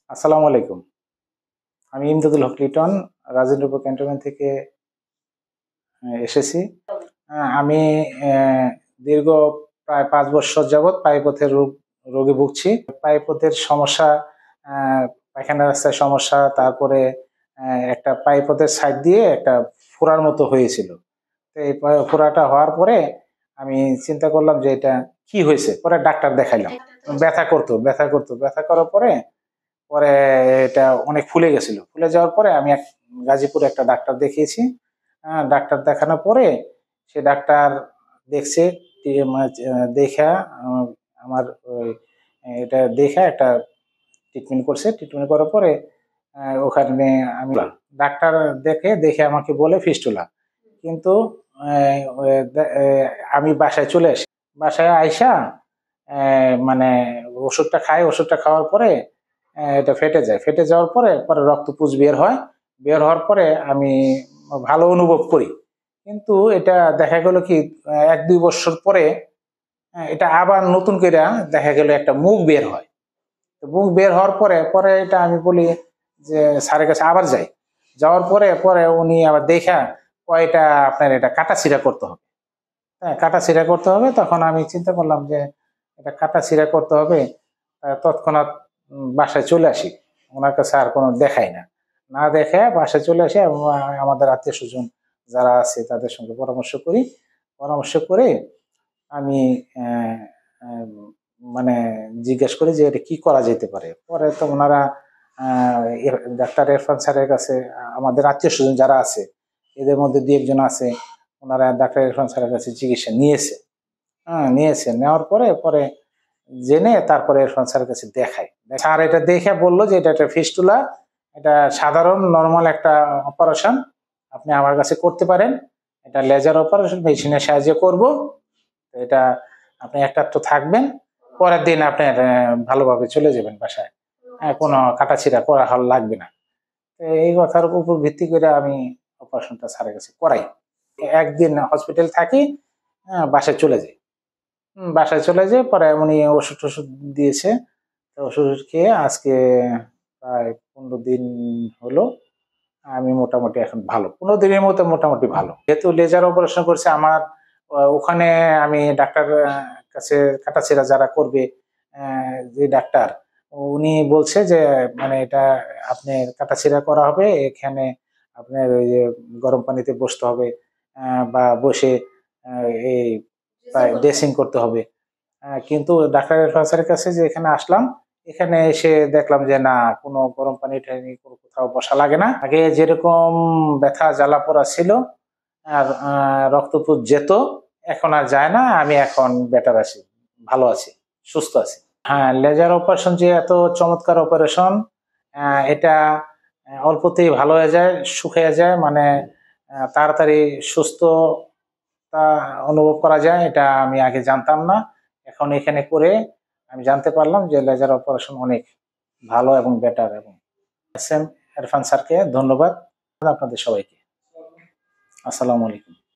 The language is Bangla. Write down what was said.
আসসালামু আলাইকুম। আমি ইমদাদুল হক লিটন রাজেন্দ্রপুর ক্যান্টনমেন্ট থেকে এসেছি। আমি দীর্ঘ প্রায় ৫ বছর যাবৎ পায়ুপথের রোগে ভুগছি। পায়ুপথের সমস্যা, পায়খানা রাস্তায় সমস্যা, তারপরে একটা পায়ুপথের সাইড দিয়ে একটা ফোঁড়ার মতো হয়েছিল। তো এই ফোঁড়াটা হওয়ার পরে আমি চিন্তা করলাম যে এটা কি হয়েছে। পরে ডাক্তার দেখাইলাম। ব্যথা করার পরে পরে এটা অনেক ফুলে গেছিল। ফুলে যাওয়ার পরে আমি গাজীপুরে একটা ডাক্তার দেখিয়েছি। ডাক্তার দেখানোর পরে সে ডাক্তার দেখছে, দেখা আমার এটা দেখা একটা ট্রিটমেন্ট করছে। ট্রিটমেন্ট করার পরে ওখানে আমি ডাক্তার দেখে আমাকে বলে ফিস্টুলা। কিন্তু আমি বাসায় চলে আসি। বাসায় আইসা মানে ওষুধটা খাওয়ার পরে এটা ফেটে যাওয়ার পরে পরে রক্তপুঁজ বের হয়। বের হওয়ার পরে আমি ভালো অনুভব করি। কিন্তু এটা দেখা গেল কি ১-২ বছর পরে এটা আবার নতুন করে দেখা গেল একটা মুখ বের হয়। তো মুখ বের হওয়ার পরে পরে এটা আমি বলি যে স্যারের কাছে আবার যাই। যাওয়ার পরে পরে উনি আবার দেখা কয়টা আপনার এটা কাটাছিড়া করতে হবে। হ্যাঁ, কাটাছিড়া করতে হবে। তখন আমি চিন্তা করলাম যে এটা কাটাছিড়া করতে হবে। তৎক্ষণাৎ বাসায় চলে আসি। ওনার কাছে আর কোনো দেখাই না। না দেখে বাসায় চলে আসি এবং আমাদের আত্মীয়-স্বজন যারা আছে তাদের সঙ্গে পরামর্শ করি। পরামর্শ করে আমি মানে জিজ্ঞেস করি যে এটা কি করা যেতে পারে। পরে তো ওনারা ডাক্তার ইরফান স্যারের কাছে, আমাদের আত্মীয়-স্বজন যারা আছে এদের মধ্যে ২-১ জন আছে, ওনারা ডাক্তার ইরফান স্যারের কাছে চিকিৎসা নিয়েছে। নেওয়ার পরে পরে জেনে তারপরে ইরফান স্যারের কাছে দেখায়। স্যার এটা দেখে বললো যে এটা একটা ফিস্টুলা, এটা সাধারণ নর্মাল একটা অপারেশন, আপনি আমার কাছে করতে পারেন। এটা লেজার অপারেশন, মেশিনের সাহায্যে করব। এটা আপনি একটা তো থাকবেন, পরের দিন আপনি ভালোভাবে চলে যাবেন বাসায়। কোনো কাটাছিড়া করা লাগবে না। এই কথার উপর ভিত্তি করে আমি অপারেশনটা স্যারের কাছে করাই। একদিন হসপিটাল থাকি, বাসায় চলে যাই। বাসায় চলে যাই, পরে উনি ওষুধ দিয়েছে। ওষুধ খেয়ে আজকে প্রায় ১৫ দিন হলো। আমি মোটামুটি এখন ভালো, ১৫ দিনের মতো মোটামুটি ভালো। যেহেতু লেজার অপারেশন করছে আমার, ওখানে আমি ডাক্তার কাছে কাটাছেঁড়া যারা করবে, যে ডাক্তার উনি বলছে যে মানে এটা আপনি কাটাছেঁড়া করা হবে, এখানে আপনার ওই যে গরম পানিতে বসতে হবে, বা বসে এই ড্রেসিং করতে হবে। কিন্তু ডাক্তার ইরফান স্যারের কাছে যে এখানে আসলাম, এখানে এসে দেখলাম যে না, কোনো গরম পানি টানি কোথাও বসা লাগে না। আগে যেরকম ব্যথা জ্বালা পোড়া ছিল আর রক্তপুঁজ যেত, এখন আর যায় না। আমি এখন বেটার আছি, ভালো আছি, সুস্থ আছি। হ্যাঁ, লেজার অপারেশন যে এত চমৎকার অপারেশন, এটা অল্পতেই ভালো হয়ে যায়, শুকিয়ে যায়, মানে তাড়াতাড়ি সুস্থতা অনুভব করা যায়। এটা আমি আগে জানতাম না। এখন এখানে করে আমি জানতে পারলাম যে লেজার অপারেশন অনেক ভালো এবং বেটার। এবং এস এম ইরফান স্যারকে ধন্যবাদ, আপনাদের সবাইকে। আসসালামু আলাইকুম।